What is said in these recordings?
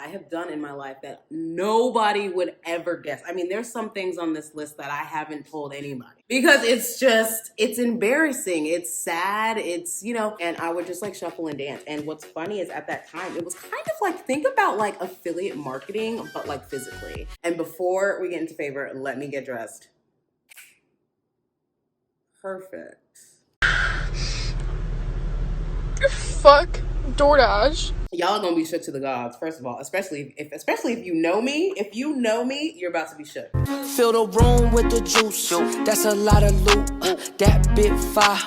I have done in my life that nobody would ever guess. I mean, there's some things on this list that I haven't told anybody because it's embarrassing. It's sad. It's, and I would just like shuffle and dance. And what's funny is at that time, it was kind of like, think about like affiliate marketing, but like physically. And before we get into favor, let me get dressed. Perfect. Fuck DoorDash. Y'all are gonna be shook to the gods, first of all, especially if you know me. If you know me, you're about to be shook. Fill the room with the juice. That's a lot of loot. That bit fire.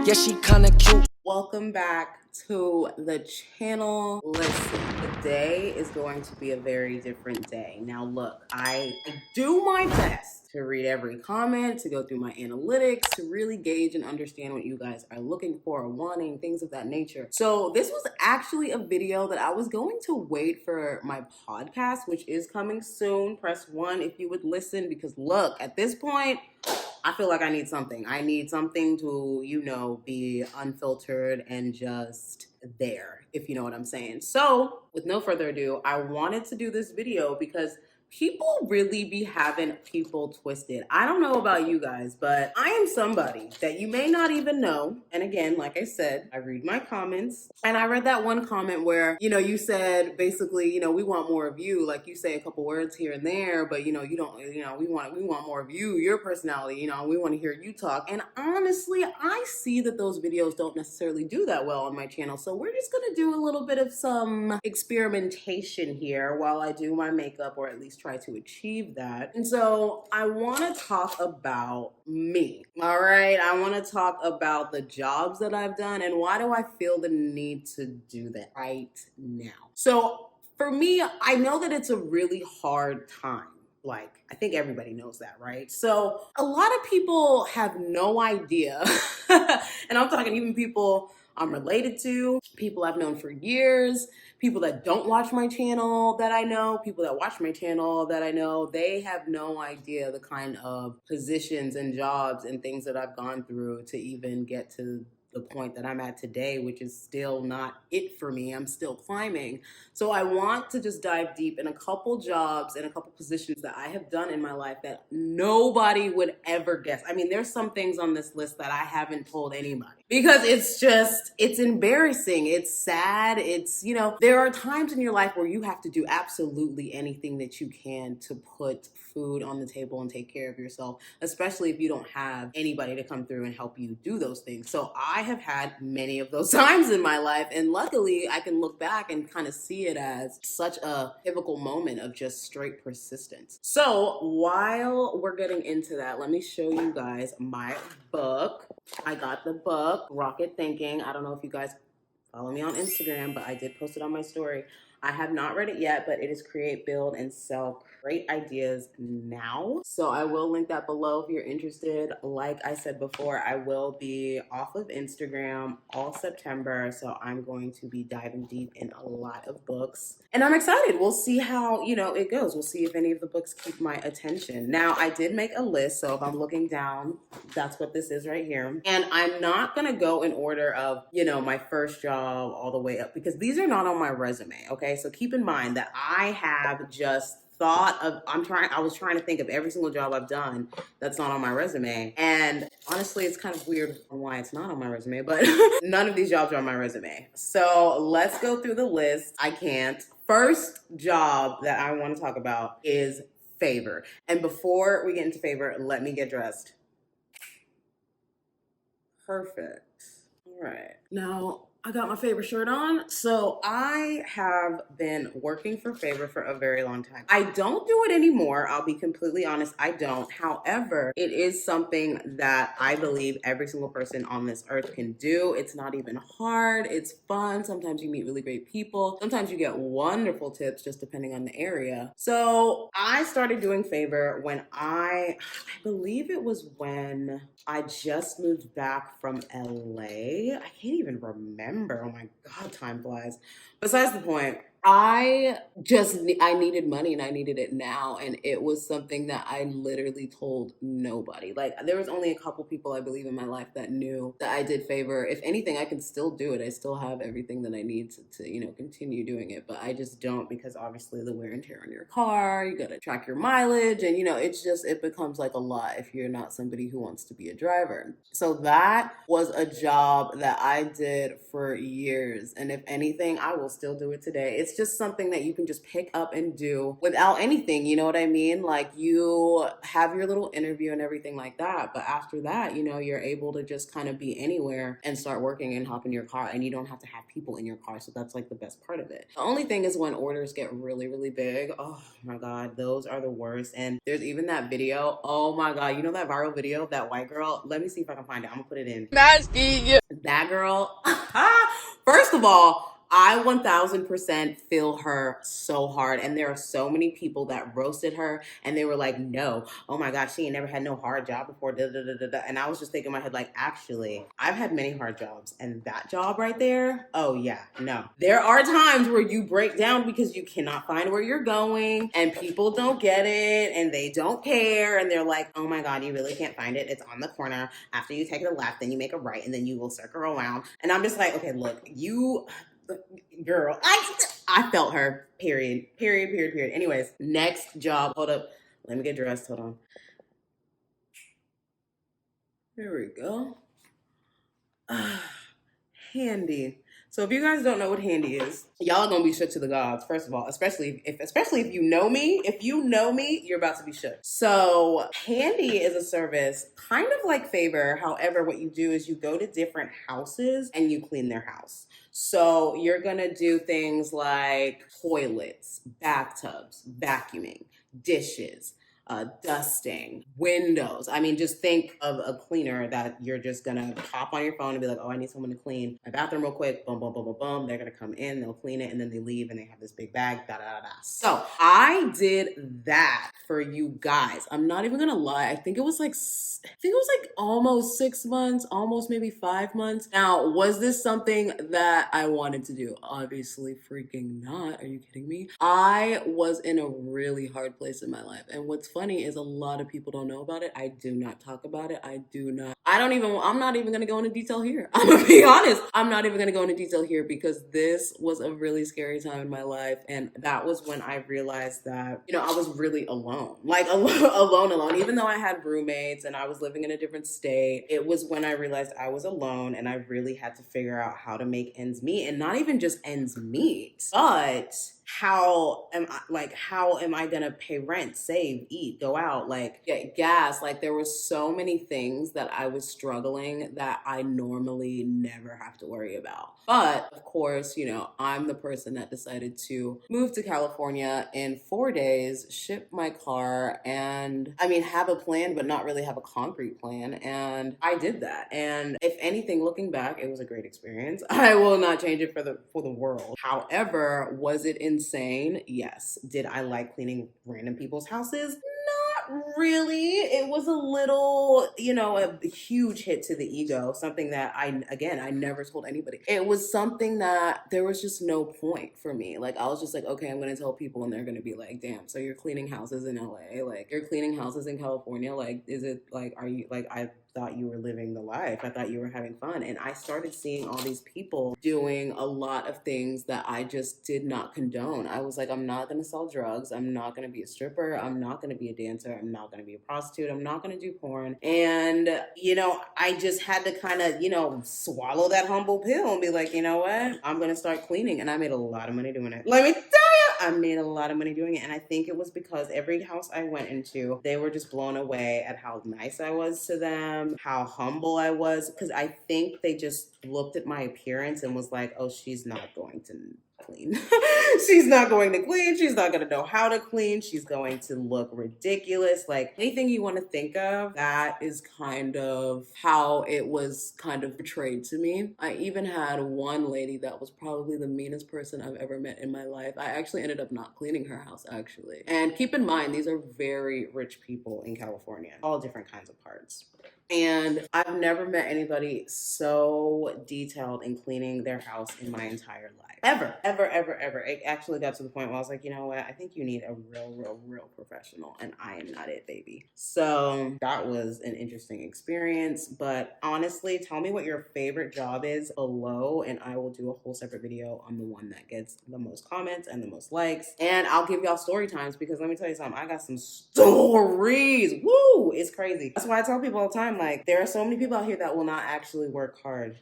Yeah, she kinda cute. Welcome back to the channel. Listen, today is going to be a very different day. Now look, I do my best to read every comment, to go through my analytics, to really gauge and understand what you guys are looking for, wanting, things of that nature. So this was actually a video that I was going to wait for my podcast, which is coming soon. Press 1 if you would listen, because look, at this point, I feel like I need something. I need something to, be unfiltered and just there, if you know what I'm saying. So with no further ado, I wanted to do this video because people really be having people twisted. I don't know about you guys, but I am somebody that you may not even know. And again, like I said, I read my comments, and I read that one comment where, you said basically, we want more of you. Like you say a couple words here and there, but you don't, we want more of you, your personality, we want to hear you talk. And honestly, I see that those videos don't necessarily do that well on my channel. So we're just going to do a little bit of some experimentation here while I do my makeup, or at least try to achieve that. And so I want to talk about me. All right. I want to talk about the jobs that I've done and why do I feel the need to do that right now. So for me, I know that it's a really hard time. Like, I think everybody knows that, right? So a lot of people have no idea. And I'm talking even people I'm related to, people I've known for years, people that don't watch my channel that I know, people that watch my channel that I know. They have no idea the kind of positions and jobs and things that I've gone through to even get to the point that I'm at today, which is still not it for me. I'm still climbing. So I want to just dive deep in a couple jobs and a couple positions that I have done in my life that nobody would ever guess. I mean, there's some things on this list that I haven't told anybody because it's embarrassing. It's sad. It's, there are times in your life where you have to do absolutely anything that you can to put food on the table and take care of yourself, especially if you don't have anybody to come through and help you do those things. So I have had many of those times in my life, and luckily I can look back and kind of see it as such a pivotal moment of just straight persistence. So while we're getting into that, let me show you guys my book. I got the book, Rocket Thinking. I don't know if you guys follow me on Instagram, but I did post it on my story. I have not read it yet, but it is Create, Build, and Sell Great Ideas Now. So I will link that below if you're interested. Like I said before, I will be off of Instagram all September. So I'm going to be diving deep in a lot of books. And I'm excited. We'll see how, it goes. We'll see if any of the books keep my attention. Now, I did make a list. So if I'm looking down, that's what this is right here. And I'm not going to go in order of, my first job all the way up, because these are not on my resume. Okay. So keep in mind that I have just I was trying to think of every single job I've done that's not on my resume. And honestly, it's kind of weird why it's not on my resume, but none of these jobs are on my resume. So let's go through the list. I can't. First job that I want to talk about is favor. And before we get into favor, let me get dressed. Perfect. All right. Now, I got my Favor shirt on. So I have been working for Favor for a very long time. I don't do it anymore. I'll be completely honest. I don't. However, it is something that I believe every single person on this earth can do. It's not even hard. It's fun. Sometimes you meet really great people. Sometimes you get wonderful tips just depending on the area. So I started doing Favor when I believe it was when I just moved back from LA. I can't even remember. Oh my God, time flies. Besides the point, I needed money and I needed it now. And it was something that I literally told nobody. Like, there was only a couple people I believe in my life that knew that I did favor. If anything, I can still do it. I still have everything that I need to continue doing it. But I just don't, because obviously the wear and tear on your car, you gotta track your mileage. And it becomes like a lot if you're not somebody who wants to be a driver. So that was a job that I did for years. And if anything, I will still do it today. It's just something that you can just pick up and do without anything. You know what I mean? Like, you have your little interview and everything like that. But after that, you're able to just kind of be anywhere and start working and hop in your car, and you don't have to have people in your car. So that's like the best part of it. The only thing is when orders get really, really big. Oh my God, those are the worst. And there's even that video. Oh my God, that viral video of that white girl? Let me see if I can find it. I'm gonna put it in. Nasty. That girl, first of all, I 1000% feel her so hard. And there are so many people that roasted her and they were like, no, oh my God, she ain't never had no hard job before. Da, da, da, da, da. And I was just thinking in my head, like, actually, I've had many hard jobs, and that job right there, oh yeah, no. There are times where you break down because you cannot find where you're going and people don't get it and they don't care. And they're like, oh my God, you really can't find it. It's on the corner. After you take a left, then you make a right, and then you will circle around. And I'm just like, okay, look, girl, I felt her, period. Anyways, next job. Hold up. Let me get dressed. Hold on. There we go. Handy. So if you guys don't know what handy is, y'all are gonna be shook to the gods, first of all, especially if you know me. If you know me, you're about to be shook. So handy is a service kind of like favor. However, what you do is you go to different houses and you clean their house. So you're gonna do things like toilets, bathtubs, vacuuming, dishes, dusting, windows. I mean, just think of a cleaner that you're just gonna hop on your phone and be like, oh, I need someone to clean my bathroom real quick. Boom, boom, boom, boom, boom. They're gonna come in, they'll clean it, and then they leave and they have this big bag, da, da, da, da. So I did that for you guys. I'm not even gonna lie. I think it was like almost 6 months, almost maybe 5 months. Now, was this something that I wanted to do? Obviously freaking not. Are you kidding me? I was in a really hard place in my life. And what's funny is a lot of people don't know about it. I do not talk about it. I'm not even going to go into detail here. I'm going to be honest. I'm not even going to go into detail here because this was a really scary time in my life. And that was when I realized that, I was really alone. Like alone. Even though I had roommates and I was living in a different state, it was when I realized I was alone and I really had to figure out how to make ends meet. And not even just ends meet, but how am I gonna pay rent, save, eat, go out, like get gas? Like, there were so many things that I was struggling that I normally never have to worry about. But of course, I'm the person that decided to move to California in 4 days, ship my car, and have a plan, but not really have a concrete plan. And I did that. And if anything, looking back, it was a great experience. I will not change it for the world. However, was it insane? Yes. Did I like cleaning random people's houses? Not really. It was a little, a huge hit to the ego. Something that I never told anybody. It was something that there was just no point for me. Like, I was just like, okay, I'm going to tell people and they're going to be like, damn, so you're cleaning houses in LA? Like, you're cleaning houses in California? Like, is it like, are you like, I thought you were living the life. I thought you were having fun. And I started seeing all these people doing a lot of things that I just did not condone. I was like, I'm not going to sell drugs. I'm not going to be a stripper. I'm not going to be a dancer. I'm not going to be a prostitute. I'm not going to do porn. And, I just had to kind of, swallow that humble pill and be like, you know what? I'm going to start cleaning. And I made a lot of money doing it. Let me tell you, I made a lot of money doing it. And I think it was because every house I went into, they were just blown away at how nice I was to them, how humble I was, because I think they just looked at my appearance and was like, oh, she's not going to clean. She's not going to clean. She's not going to know how to clean. She's going to look ridiculous. Like, anything you want to think of, that is kind of how it was kind of portrayed to me. I even had one lady that was probably the meanest person I've ever met in my life. I actually ended up not cleaning her house, actually. And keep in mind, these are very rich people in California, all different kinds of parts. And I've never met anybody so detailed in cleaning their house in my entire life. Ever, ever, ever, ever. It actually got to the point where I was like, you know what? I think you need a real professional, and I am not it, baby. So that was an interesting experience. But honestly, tell me what your favorite job is below, and I will do a whole separate video on the one that gets the most comments and the most likes. And I'll give y'all story times, because let me tell you something, I got some stories. Woo! It's crazy. That's why I tell people all the time, like, there are so many people out here that will not actually work hard.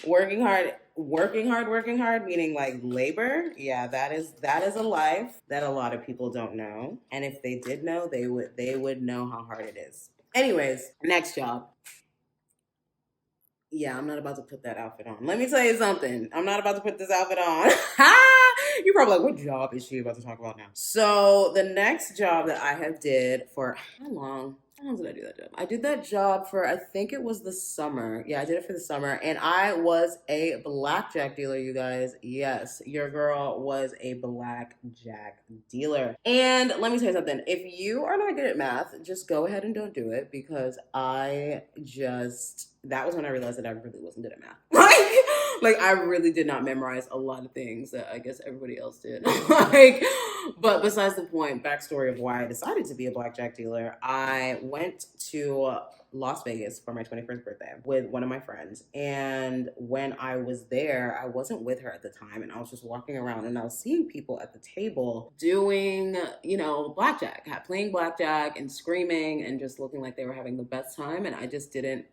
Working hard, meaning like labor. Yeah, that is a life that a lot of people don't know. And if they did know, they would know how hard it is. Anyways, next job. Yeah, I'm not about to put that outfit on. Let me tell you something. I'm not about to put this outfit on. You're probably like, what job is she about to talk about now? So the next job that I have did for how long? How long did I do that job? I did that job for, I think it was the summer. Yeah, I did it for the summer. And I was a blackjack dealer, you guys. Yes, your girl was a blackjack dealer. And let me tell you something. If you are not good at math, just go ahead and don't do it, because that was when I realized that I really wasn't good at math. Like I really did not memorize a lot of things that I guess everybody else did. But besides the point, backstory of why I decided to be a blackjack dealer, I went to Las Vegas for my 21st birthday with one of my friends. And when I was there, I wasn't with her at the time, and I was just walking around and I was seeing people at the table doing, blackjack, playing blackjack and screaming and just looking like they were having the best time. And I didn't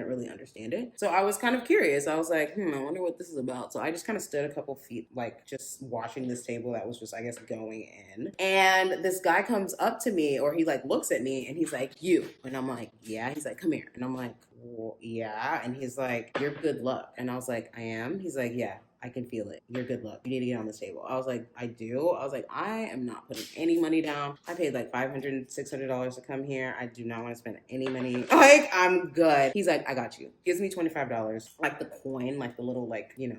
really understand it. So I was kind of curious. I was like, I wonder what this is about. So I just kind of stood a couple feet, like just watching this table that was just, I guess, going in. And this guy comes up to me, or he like looks at me, and he's like, you. And I'm like, yeah. He's like, come here. And I'm like, well, yeah. And he's like, you're good luck. And I was like, I am? He's like, yeah. I can feel it. You're good luck. You need to get on this table. I was like, I do? I was like, I am not putting any money down. I paid like $500, $600 to come here. I do not want to spend any money. Like, I'm good. He's like, I got you. Gives me $25, like the coin, like the little,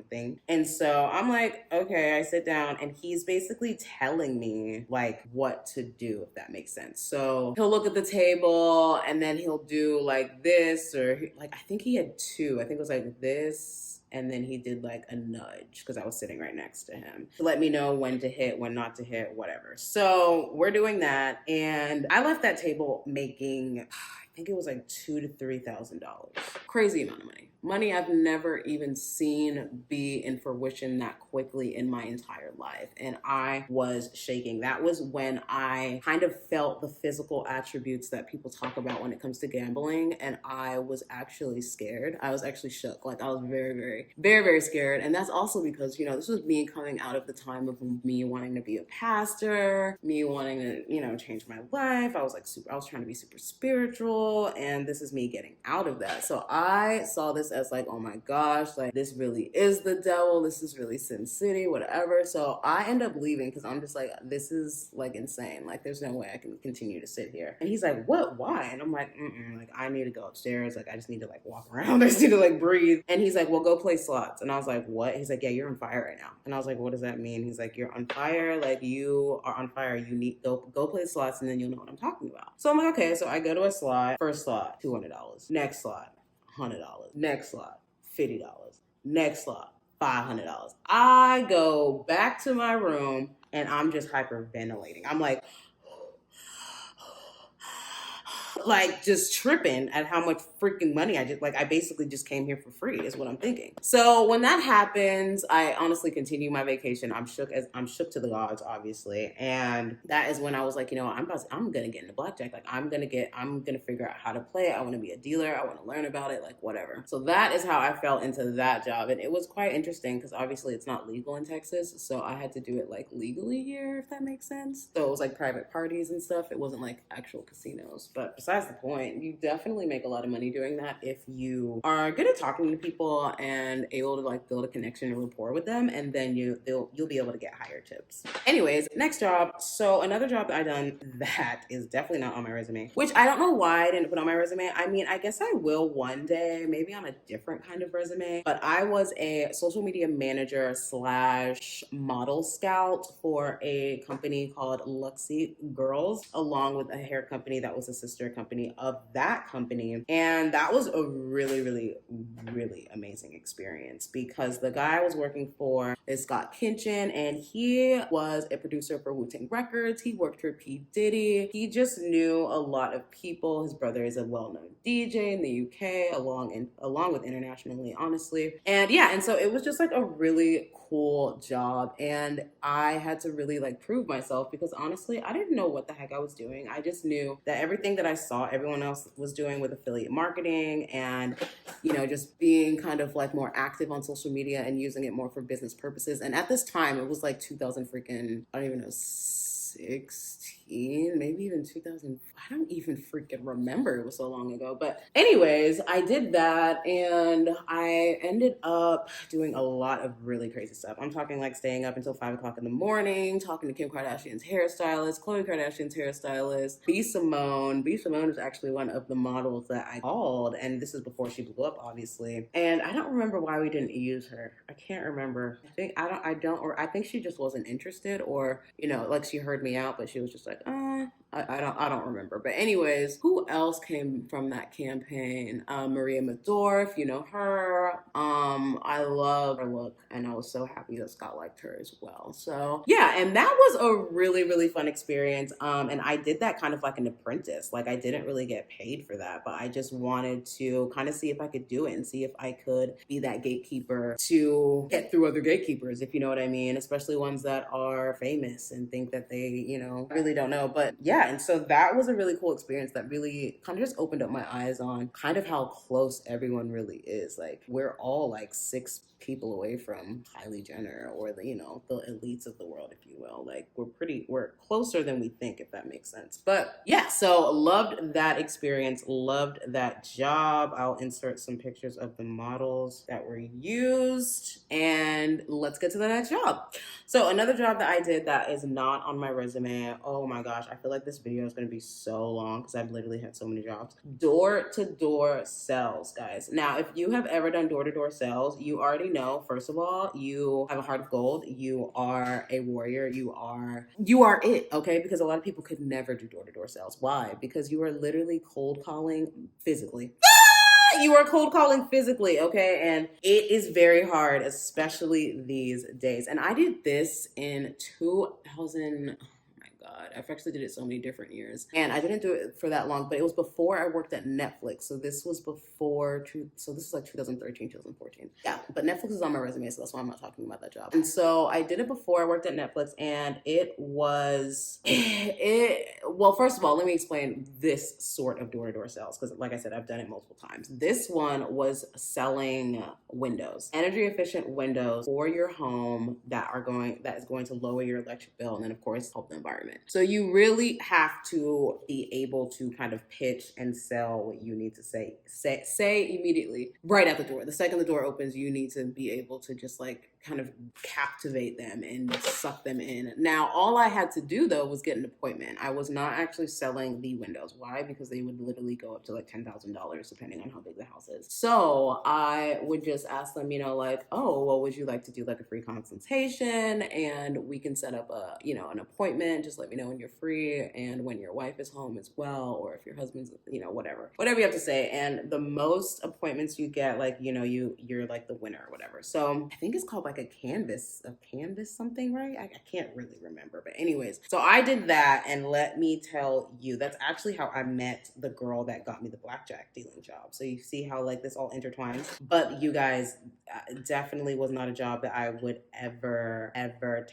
thing. And so I'm like, okay, I sit down, and he's basically telling me like what to do, if that makes sense. So he'll look at the table, and then he'll do like this, or like, I think he had two. I think it was like this, and then he did like a nudge, because I was sitting right next to him, to let me know when to hit, when not to hit, whatever. So we're doing that. And I left that table making, I think it was like $2,000 to $3,000. Crazy amount of money. Money I've never even seen be in fruition that quickly in my entire life. And I was shaking. That was when I kind of felt the physical attributes that people talk about when it comes to gambling. And I was actually scared. I was actually shook. Like I was very, very, very, very scared. And that's also because, this was me coming out of the time of me wanting to be a pastor, me wanting to, change my life. I was trying to be super spiritual. And this is me getting out of that. So I saw this as like, oh my gosh, like this really is the devil. This is really Sin City, whatever. So I end up leaving, because I'm just like, this is like insane. Like there's no way I can continue to sit here. And he's like, what? Why? And I'm like, like I need to go upstairs. Like I just need to like walk around. I just need to like breathe. And he's like, well, go play slots. And I was like, what? He's like, yeah, you're on fire right now. And I was like, what does that mean? He's like, you're on fire. Like you are on fire. You need go play slots, and then you'll know what I'm talking about. So I'm like, okay. So I go to a slot. First slot, $200. Next slot, $100. Next slot, $50. Next slot, $500. I go back to my room, and I'm just hyperventilating. I'm like just tripping at how much freaking money I basically just came here for free, is what I'm thinking. So when that happens, I honestly continue my vacation. I'm shook to the gods, obviously. And that is when I was like, I'm gonna get into blackjack. Like I'm gonna figure out how to play it. I want to be a dealer. I want to learn about it, like whatever. So that is how I fell into that job. And it was quite interesting, because obviously it's not legal in Texas. So I had to do it like legally here, if that makes sense. So it was like private parties and stuff. It wasn't like actual casinos. But besides the point, you definitely make a lot of money doing that if you are good at talking to people and able to like build a connection and rapport with them, and then you'll be able to get higher tips. Anyways, next job. So another job that I done that is definitely not on my resume, which I don't know why I didn't put on my resume. I mean, I guess I will one day, maybe on a different kind of resume, but I was a social media manager / model scout for a company called Luxy Girls, along with a hair company that was a sister company company of that company. And that was a really, really, really amazing experience because the guy I was working for is Scott Kinchin, and he was a producer for Wu-Tang Records. He worked for P. Diddy. He just knew a lot of people. His brother is a well-known DJ in the UK, along with internationally, honestly. And yeah, and so it was just like a really cool job, and I had to really like prove myself because honestly I didn't know what the heck I was doing. I just knew that everything that I saw everyone else was doing with affiliate marketing and, you know, just being kind of like more active on social media and using it more for business purposes. And at this time it was like 2000 freaking, I don't even know, 16, maybe even 2000. I don't even freaking remember. It was so long ago. But anyways, I did that and I ended up doing a lot of really crazy stuff. I'm talking like staying up until 5 o'clock in the morning, talking to Kim Kardashian's hairstylist, Khloe Kardashian's hairstylist, B. Simone. B. Simone is actually one of the models that I called, and this is before she blew up, obviously. And I don't remember why we didn't use her. I can't remember. I think she just wasn't interested, or, you know, like she heard me out, but she was just like, I don't remember. But anyways, who else came from that campaign? Maria Madorf, you know her. I love her look, and I was so happy that Scott liked her as well. So yeah, and that was a really, really fun experience. And I did that kind of like an apprentice. Like I didn't really get paid for that, but I just wanted to kind of see if I could do it and see if I could be that gatekeeper to get through other gatekeepers, if you know what I mean, especially ones that are famous and think that they, you know, really don't know. But yeah, and so that was a really cool experience that really kind of just opened up my eyes on kind of how close everyone really is. Like we're all like 6 people away from Kylie Jenner or the, you know, the elites of the world, if you will. Like we're closer than we think, if that makes sense. But yeah, so loved that experience, loved that job. I'll insert some pictures of the models that were used, and let's get to the next job. So another job that I did that is not on my resume. Oh my gosh, I feel like this video is going to be so long because I've literally had so many jobs. Door-to-door sales, guys. Now, if you have ever done door-to-door sales, you already know, first of all, you have a heart of gold. You are a warrior. You are it, okay? Because a lot of people could never do door-to-door sales. Why? Because you are literally cold calling physically. You are cold calling physically, okay? And it is very hard, especially these days. And I did this in 2000. I've actually did it so many different years, and I didn't do it for that long, but it was before I worked at Netflix. So this was before, so this is like 2013, 2014. Yeah, but Netflix is on my resume, so that's why I'm not talking about that job. And so I did it before I worked at Netflix, and it was, well, first of all, let me explain this sort of door-to-door sales, because like I said, I've done it multiple times. This one was selling windows, energy efficient windows for your home that is going to lower your electric bill, and then of course help the environment. So you really have to be able to kind of pitch and sell what you need to say immediately, right at the door. The second the door opens, you need to be able to just like kind of captivate them and suck them in. Now, all I had to do though was get an appointment. I was not actually selling the windows. Why? Because they would literally go up to like $10,000 depending on how big the house is. So I would just ask them, you know, like, oh, well, would you like to do like a free consultation, and we can set up a, you know, an appointment. Just let me know when you're free and when your wife is home as well, or if your husband's, you know, whatever you have to say. And the most appointments you get, like, you know, you're like the winner or whatever. So I think it's called like a canvas something, right? I can't really remember, but anyways, so I did that, and let me tell you, that's actually how I met the girl that got me the blackjack dealing job. So you see how like this all intertwines. But you guys, definitely was not a job that I would ever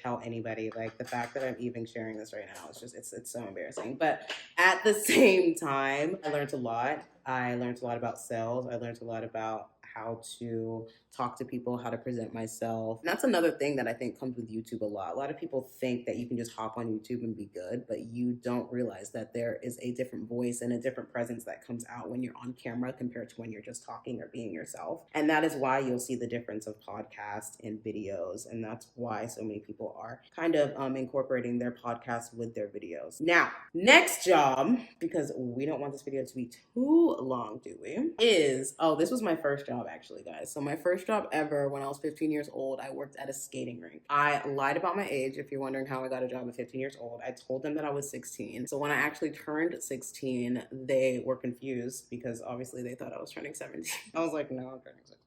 tell anybody. Like the fact that I'm even sharing this right now, it's so embarrassing. But at the same time, I learned a lot. I learned a lot about sales. I learned a lot about how to talk to people, how to present myself. And that's another thing that I think comes with YouTube a lot. A lot of people think that you can just hop on YouTube and be good, but you don't realize that there is a different voice and a different presence that comes out when you're on camera compared to when you're just talking or being yourself. And that is why you'll see the difference of podcasts and videos. And that's why so many people are kind of incorporating their podcasts with their videos. Now, next job, because we don't want this video to be too long, do we? This was my first job job actually, guys. So my first job ever when I was 15 years old, I worked at a skating rink. I lied about my age. If you're wondering how I got a job at 15 years old, I told them that I was 16. So when I actually turned 16, they were confused because obviously they thought I was turning 17. I was like, no, I'm turning 16.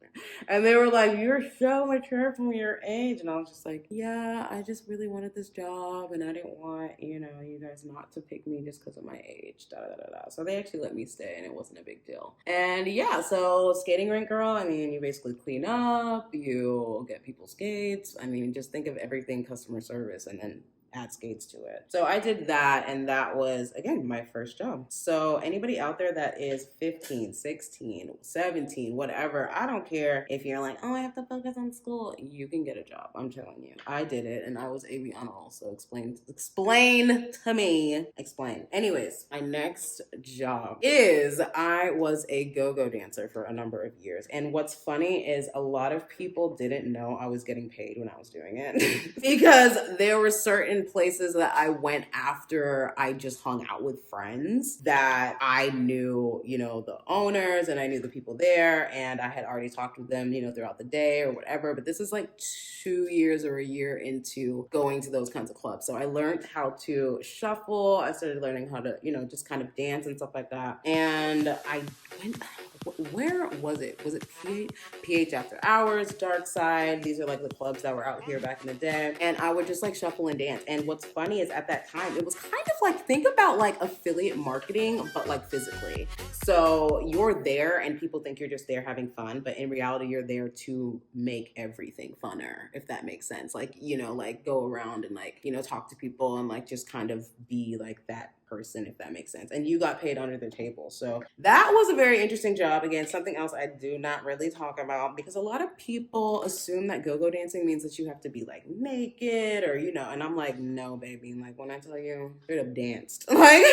And they were like, you're so mature from your age. And I was just like, yeah, I just really wanted this job and I didn't want, you know, you guys not to pick me just because of my age. Da, da, da, da. So they actually let me stay and it wasn't a big deal. And yeah, so skating rink girl, I mean, you basically clean up, you get people skates. I mean, just think of everything customer service and then add skates to it. So I did that, and that was, again, my first job. So anybody out there that is 15, 16, 17, whatever, I don't care if you're like, oh, I have to focus on school. You can get a job. I'm telling you. I did it, and I was AV on all. So explain to me. Explain. Anyways, my next job is I was a go-go dancer for a number of years. And what's funny is a lot of people didn't know I was getting paid when I was doing it because there were certain places that I went after I just hung out with friends that I knew, you know, the owners and I knew the people there and I had already talked with them, you know, throughout the day or whatever. But this is like 2 years or a year into going to those kinds of clubs. So I learned how to shuffle. I started learning how to, you know, just kind of dance and stuff like that. And I went, where was it? Was it PH After Hours, Dark Side? These are like the clubs that were out here back in the day. And I would just like shuffle and dance. And what's funny is at that time, it was kind of like, think about like affiliate marketing, but like physically. So you're there and people think you're just there having fun, but in reality, you're there to make everything funner, if that makes sense. Like, you know, like go around and like, you know, talk to people and like just kind of be like that person, if that makes sense. And you got paid under the table. So that was a very interesting job. Again, something else I do not really talk about because a lot of people assume that go-go dancing means that you have to be like naked or, you know, and I'm like, no, baby. Like when I tell you, straight up danced, like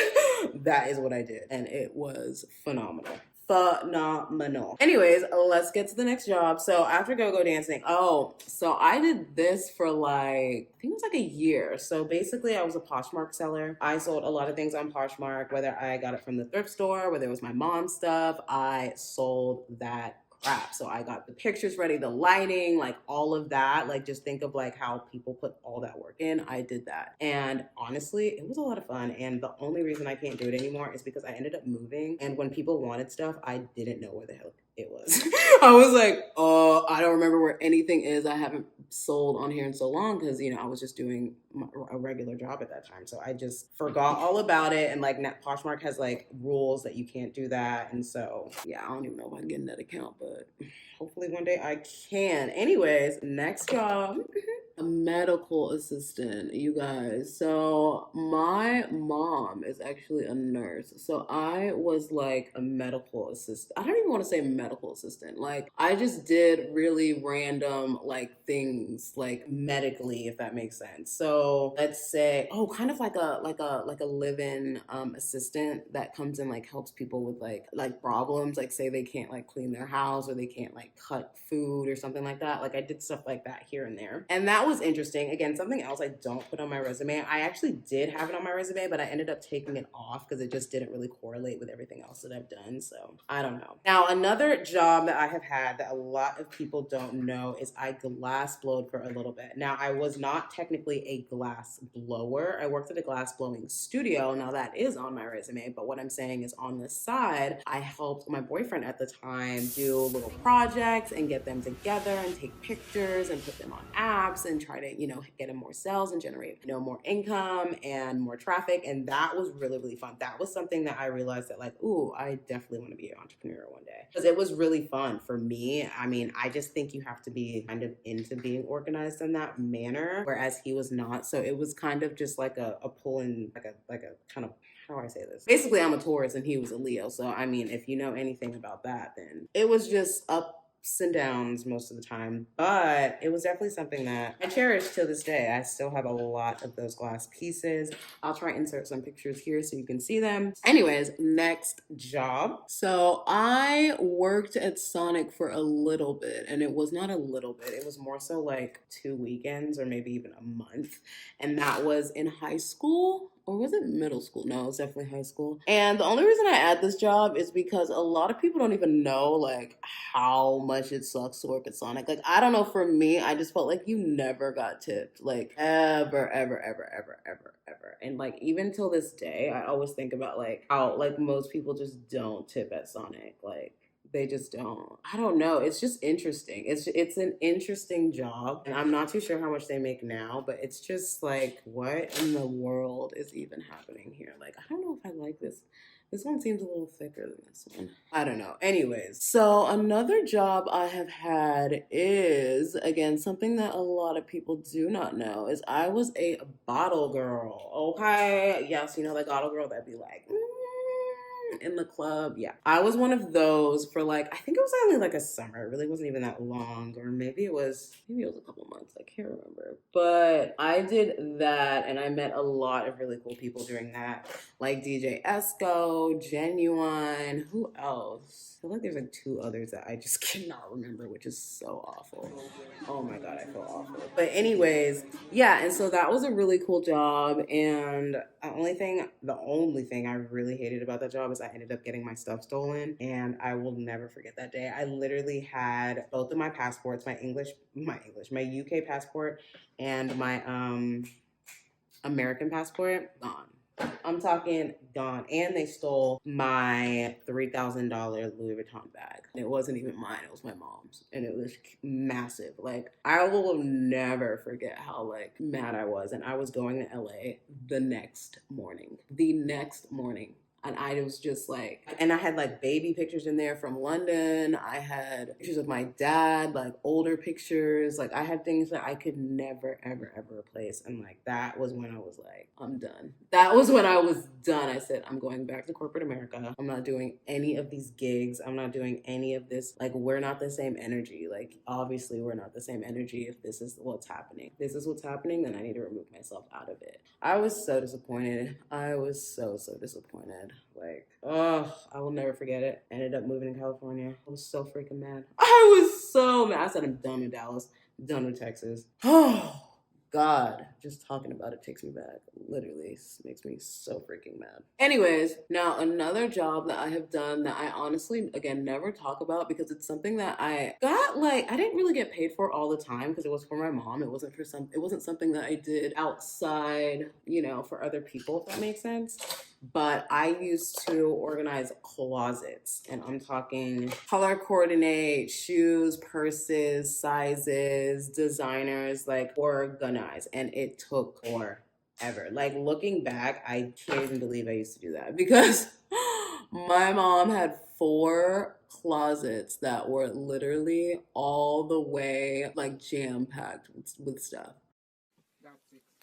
that is what I did. And it was phenomenal. Phenomenal. Anyways, let's get to the next job. So after go-go dancing, so I did this for like, I think it was like a year. So basically I was a Poshmark seller. I sold a lot of things on Poshmark, whether I got it from the thrift store, whether it was my mom's stuff, I sold that crap. So I got the pictures ready, the lighting, like all of that. Like just think of like how people put all that work in. I did that. And honestly, it was a lot of fun. And the only reason I can't do it anymore is because I ended up moving. And when people wanted stuff, I didn't know where the hell it was. I was like, I don't remember where anything is. I haven't sold on here in so long because, you know, I was just doing a regular job at that time. So I just forgot all about it. And like Poshmark has like rules that you can't do that. And so, yeah, I don't even know if I can get in that account, but hopefully one day I can. Anyways, next job. A medical assistant, you guys. So my mom is actually a nurse. So I was like a medical assistant. I don't even want to say medical assistant. Like I just did really random like things like medically, if that makes sense. So let's say, kind of like a live-in assistant that comes and like helps people with like problems. Like say they can't like clean their house or they can't like cut food or something like that. Like I did stuff like that here and there. And that was interesting. Again, something else I don't put on my resume. I actually did have it on my resume, but I ended up taking it off because it just didn't really correlate with everything else that I've done. So I don't know. Now, another job that I have had that a lot of people don't know is I glass blowed for a little bit. Now, I was not technically a glass blower. I worked at a glass blowing studio. Now that is on my resume, but what I'm saying is on the side, I helped my boyfriend at the time do little projects and get them together and take pictures and put them on apps and try to, you know, get him more sales and generate, you know, more income and more traffic. And that was really, really fun. That was something that I realized that like, ooh, I definitely want to be an entrepreneur one day because it was really fun for me. I mean, I just think you have to be kind of into being organized in that manner, whereas he was not. So it was kind of just like a pull in, like a kind of, how do I say this? Basically, I'm a Taurus and he was a Leo. So, I mean, if you know anything about that, then it was just ups and downs most of the time. But it was definitely something that I cherish till this day. I still have a lot of those glass pieces. I'll try and insert some pictures here so you can see them. Anyways, next job. So I worked at Sonic for a little bit, and it was not a little bit. It was more so like 2 weekends or maybe even a month. And that was in high school. or was it middle school? No, it was definitely high school. And the only reason I add this job is because a lot of people don't even know like how much it sucks to work at Sonic. Like, I don't know, for me, I just felt like you never got tipped. Like, ever, ever, ever, ever, ever, ever. And like, even till this day, I always think about like how like most people just don't tip at Sonic. Like, they just don't. I don't know. It's just interesting. It's an interesting job, and I'm not too sure how much they make now, but it's just like, what in the world is even happening here? Like, I don't know if I like this. This one seems a little thicker than this one. I don't know. Anyways, so another job I have had is, again, something that a lot of people do not know, is I was a bottle girl. Okay? Yes, you know, like bottle girl that'd be like, in the club. Yeah, I was one of those for like, I think it was only like a summer. It really wasn't even that long, or maybe it was a couple months. I can't remember, but I did that, and I met a lot of really cool people during that, like DJ Esco, Genuine. Who else? I feel like there's like two others that I just cannot remember, which is so awful. Oh my god, I feel awful. But anyways, yeah, and so that was a really cool job, and the only thing I really hated about that job is I ended up getting my stuff stolen, and I will never forget that day. I literally had both of my passports, my UK passport and my American passport gone. I'm talking gone. And they stole my $3,000 Louis Vuitton bag. It wasn't even mine, it was my mom's. And it was massive. Like, I will never forget how like mad I was. And I was going to LA the next morning. And I was just like, and I had like baby pictures in there from London. I had pictures of my dad, like older pictures. Like, I had things that I could never, ever, ever replace. And like, that was when I was like, I'm done. That was when I was done. I said, I'm going back to corporate America. I'm not doing any of these gigs. I'm not doing any of this. Like, we're not the same energy. Like, obviously we're not the same energy if this is what's happening. If this is what's happening, then I need to remove myself out of it. I was so disappointed. I was so disappointed. Like, oh, I will never forget it. I ended up moving to California. I was so freaking mad. I was so mad. I said, I'm done with Dallas. I'm done with Texas. Oh, God. Just talking about it takes me back. Literally makes me so freaking mad. Anyways, now another job that I have done that I honestly, again, never talk about because it's something that I got, like, I didn't really get paid for all the time because it was for my mom. It wasn't something that I did outside, you know, for other people, if that makes sense. But I used to organize closets, and I'm talking color coordinate, shoes, purses, sizes, designers, like organize. And it took forever. Like, looking back, I can't even believe I used to do that because my mom had 4 closets that were literally all the way like jam-packed with stuff.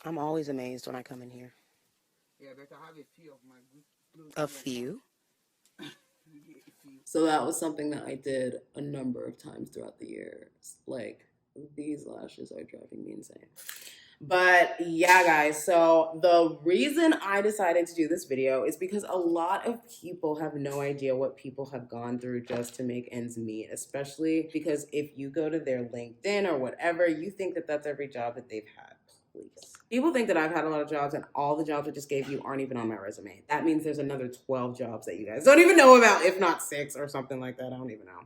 I'm always amazed when I come in here. Yeah, but I have a few of my good. A few? So that was something that I did a number of times throughout the years. Like, these lashes are driving me insane. But yeah, guys, so the reason I decided to do this video is because a lot of people have no idea what people have gone through just to make ends meet, especially because if you go to their LinkedIn or whatever, you think that that's every job that they've had. Please. People think that I've had a lot of jobs and all the jobs I just gave you aren't even on my resume. That means there's another 12 jobs that you guys don't even know about, if not 6 or something like that. I don't even know.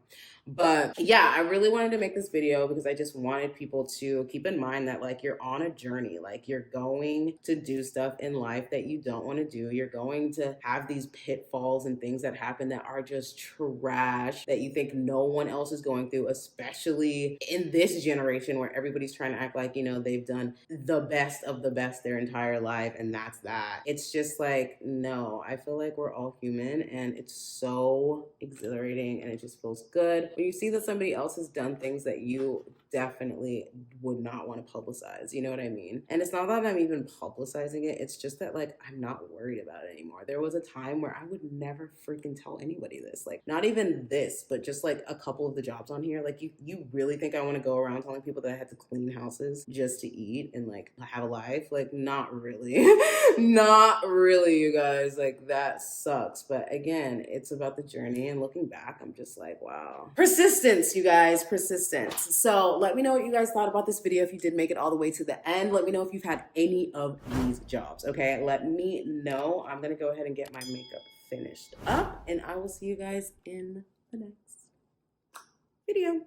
But yeah, I really wanted to make this video because I just wanted people to keep in mind that like you're on a journey. Like, you're going to do stuff in life that you don't want to do. You're going to have these pitfalls and things that happen that are just trash that you think no one else is going through, especially in this generation where everybody's trying to act like, you know, they've done the best of the best their entire life and that's that. It's just like, no, I feel like we're all human and it's so exhilarating and it just feels good when you see that somebody else has done things that you definitely would not want to publicize. You know what I mean? And it's not that I'm even publicizing it. It's just that like I'm not worried about it anymore. There was a time where I would never freaking tell anybody this. Like, not even this, but just like a couple of the jobs on here. Like, you really think I want to go around telling people that I had to clean houses just to eat and like have a life? Like, not really. Not really, you guys. Like, that sucks. But again, it's about the journey, and looking back, I'm just like, wow. Persistence, you guys, persistence. So So let me know what you guys thought about this video if you did make it all the way to the end. Let me know if you've had any of these jobs, okay? Let me know. I'm gonna go ahead and get my makeup finished up, and I will see you guys in the next video.